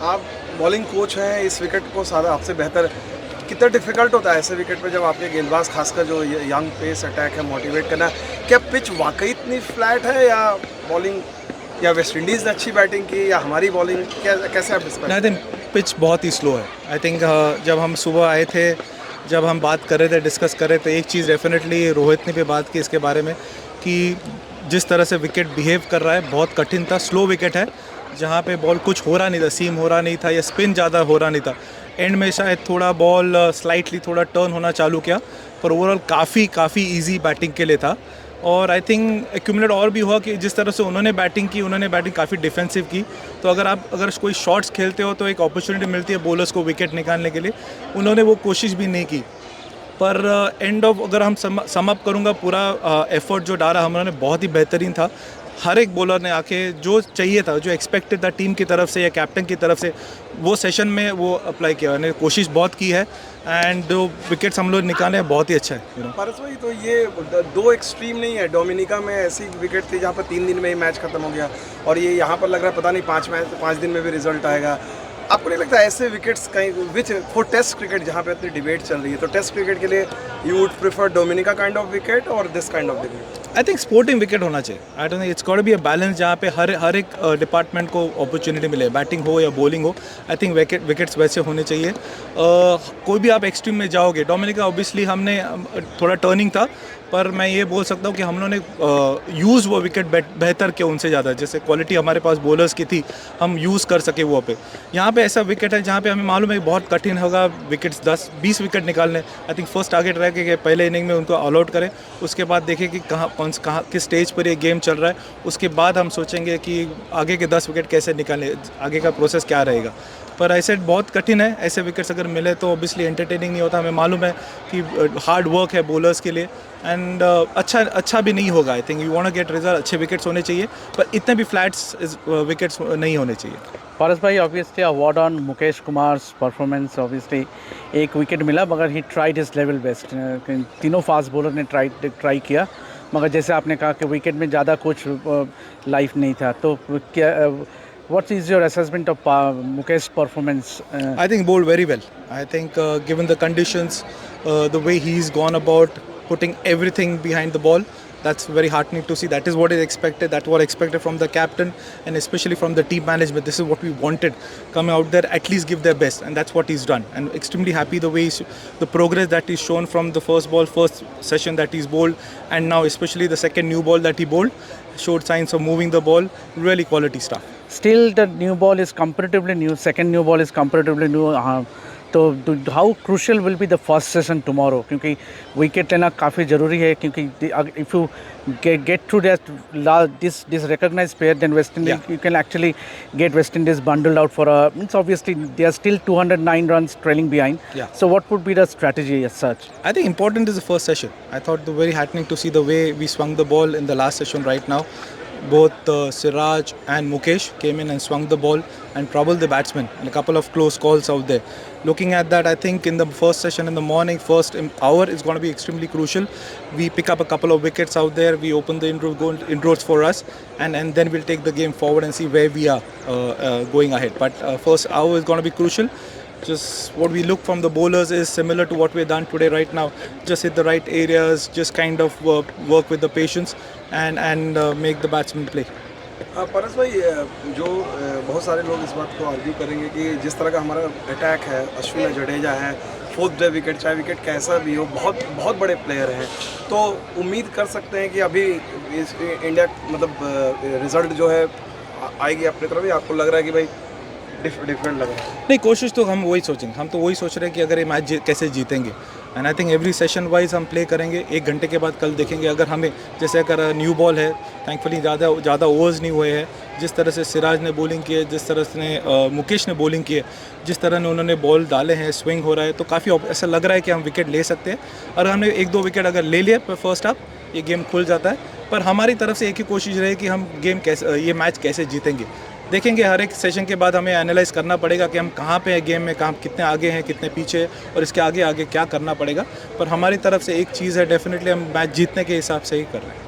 आप bowling coach हैं, इस विकेट को सारा आपसे बेहतर कितना डिफिकल्ट होता है ऐसे विकेट पे जब आपके गेंदबाज खासकर जो यंग पेस अटैक है मोटिवेट करना। क्या पिच वाकई इतनी फ्लैट है या बॉलिंग या वेस्ट इंडीज़ ने अच्छी बैटिंग की या हमारी बॉलिंग, क्या कैसे आप डिस्क्राइब? आई थिंक पिच बहुत ही स्लो है। आई थिंक जब हम सुबह आए थे, जब हम बात कर रहे थे, डिस्कस कर रहे थे, एक चीज़ डेफिनेटली रोहित ने भी बात की इसके बारे में कि जिस तरह से विकेट बिहेव कर रहा है बहुत कठिन था। स्लो विकेट है जहाँ पे बॉल कुछ हो रहा नहीं था, सीम हो रहा नहीं था या स्पिन ज़्यादा हो रहा नहीं था। एंड में शायद थोड़ा बॉल स्लाइटली थोड़ा टर्न होना चालू किया, पर ओवरऑल काफ़ी ईजी बैटिंग के लिए था। और आई थिंक एक्यूमुलेट और भी हुआ कि जिस तरह से उन्होंने बैटिंग काफ़ी डिफेंसिव की। तो अगर कोई शॉट्स खेलते हो तो एक अपॉर्चुनिटी मिलती है बॉलर्स को विकेट निकालने के लिए। उन्होंने वो कोशिश भी नहीं की। पर एंड ऑफ अगर हम सम अप करूँगा पूरा एफर्ट जो डाला हम लोगों ने बहुत ही बेहतरीन था। हर एक बॉलर ने आके जो चाहिए था, जो एक्सपेक्टेड था टीम की तरफ से या कैप्टन की तरफ से, वो सेशन में वो अप्लाई किया। उन्होंने कोशिश बहुत की है एंड जो विकेट्स हम लोग निकाले बहुत ही अच्छा है। पारस भाई, तो ये दो एक्सट्रीम नहीं है। डोमिनिका में ऐसी विकेट थी जहाँ पर 3 दिन में ही मैच खत्म हो गया, और ये यहाँ पर लग रहा है पता नहीं 5 दिन में भी रिजल्ट आएगा। आपको नहीं लगता ऐसे विकेट्स कहीं विच फॉर टेस्ट क्रिकेट जहाँ पे इतनी डिबेट चल रही है, तो टेस्ट क्रिकेट के लिए you would prefer Dominica kind of wicket और this kind of wicket? I think sporting wicket होना चाहिए। I don't think it's got to be a balance जहाँ पे हर एक डिपार्टमेंट को अपॉर्चुनिटी मिले, बैटिंग हो या बॉलिंग हो। आई थिंक विकेट्स वैसे होने चाहिए। कोई भी आप एक्सट्रीम में जाओगे, डोमिनिका ऑब्वियसली हमने थोड़ा टर्निंग था, पर मैं ये बोल सकता हूँ कि हम लोगों ने यूज़ वो विकेट बेहतर किया उनसे ज़्यादा। जैसे क्वालिटी हमारे पास बॉलर्स की थी, हम यूज़ कर सके वो पे। यहाँ पे ऐसा विकेट है जहाँ पे हमें मालूम है बहुत कठिन होगा विकेट्स 10-20 विकेट निकालने। आई थिंक फर्स्ट टारगेट रह के पहले इनिंग में उनको ऑल आउट करें, उसके बाद देखें कि कहाँ किस स्टेज पर ये गेम चल रहा है। उसके बाद हम सोचेंगे कि आगे के 10 विकेट कैसे निकालें, आगे का प्रोसेस क्या रहेगा। पर ऐसे बहुत कठिन है, ऐसे विकेट्स अगर मिले तो ऑब्वियसली एंटरटेनिंग नहीं होता। हमें मालूम है कि हार्ड वर्क है बॉलर्स के लिए एंड अच्छा भी नहीं होगा। I think you want to get result, अच्छे विकेट्स होने चाहिए, पर इतने भी फ्लैट्स विकेट्स नहीं होने चाहिए। पारस भाई, obviously award on Mukesh Kumar performance. Obviously एक विकेट मिला मगर he tried his level best. तीनों फास्ट बॉलर ने ट्राई किया, मगर जैसे आपने कहा कि विकेट में ज़्यादा कुछ लाइफ नहीं था। तो क्या what is your assessment of Mukesh performance? I think bowled very well. I think given the conditions, the way he's gone about putting everything behind the ball, that's very heartening to see. That is what is expected. That's what expected from the captain and especially from the team management. This is what we wanted. Come out there, at least give their best, and that's what he's done. And extremely happy the way the progress that he's shown from the first session that he's bowled, and now especially the second new ball that he bowled showed signs of moving the ball. Really quality stuff. Still the new ball is comparatively new, second new ball is comparatively new. तो how crucial will be the first session tomorrow? क्योंकि wicket लेना काफ़ी ज़रूरी है, क्योंकि if you get through this recognized pair, then West Indies, you can actually get West Indies bundled out for a, means obviously they are still 209 runs trailing behind. So what would be the strategy as such? I think important is the first session. I thought very heartening to see the way we swung the ball in the last session right now. Both Siraj and Mukesh came in and swung the ball and troubled the batsmen, and a couple of close calls out there. Looking at that, I think in the first session in the morning, first hour is going to be extremely crucial. We pick up a couple of wickets out there, we open the inroads for us, and then we'll take the game forward and see where we are going ahead. But first hour is going to be crucial. Just what we look from the bowlers is similar to what we've done today right now. Just hit the right areas, just kind of work with the patience and make the batsmen play. परस भाई, जो बहुत सारे लोग इस बात को argue करेंगे कि जिस तरह का हमारा अटैक है, अश्विन जडेजा है, फोर्थ डे विकेट चाहे विकेट कैसा भी हो, बहुत बहुत बड़े प्लेयर हैं, तो उम्मीद कर सकते हैं कि अभी इस इंडिया मतलब रिजल्ट जो है आएगी अपनी तरफ, ही आपको लग रहा है कि भाई डिफरेंट लग रहा है? नहीं, कोशिश तो हम वही सोचेंगे। हम तो वही सोच रहे हैं कि अगर ये मैच कैसे जीतेंगे। And I think every session wise हम प्ले करेंगे। 1 घंटे के बाद कल देखेंगे अगर हमें, जैसे अगर न्यू बॉल है, थैंकफुली ज़्यादा ओवर्स नहीं हुए हैं, जिस तरह से सिराज ने बॉलिंग की है, जिस तरह से मुकेश ने बॉलिंग की है, जिस तरह ने उन्होंने बॉल डाले हैं, स्विंग हो रहा है, तो काफ़ी ऐसा लग रहा है कि हम विकेट ले सकते हैं। और हमने 1-2 विकेट अगर ले लिया फर्स्ट हाफ, ये गेम खुल जाता है। पर हमारी तरफ से एक ही कोशिश रहे कि हम ये मैच कैसे जीतेंगे। देखेंगे हर एक सेशन के बाद हमें एनालाइज करना पड़ेगा कि हम कहाँ पे हैं गेम में, कहाँ कितने आगे हैं, कितने पीछे हैं, और इसके आगे क्या करना पड़ेगा। पर हमारी तरफ से एक चीज़ है, डेफिनेटली हम मैच जीतने के हिसाब से ही कर रहे हैं।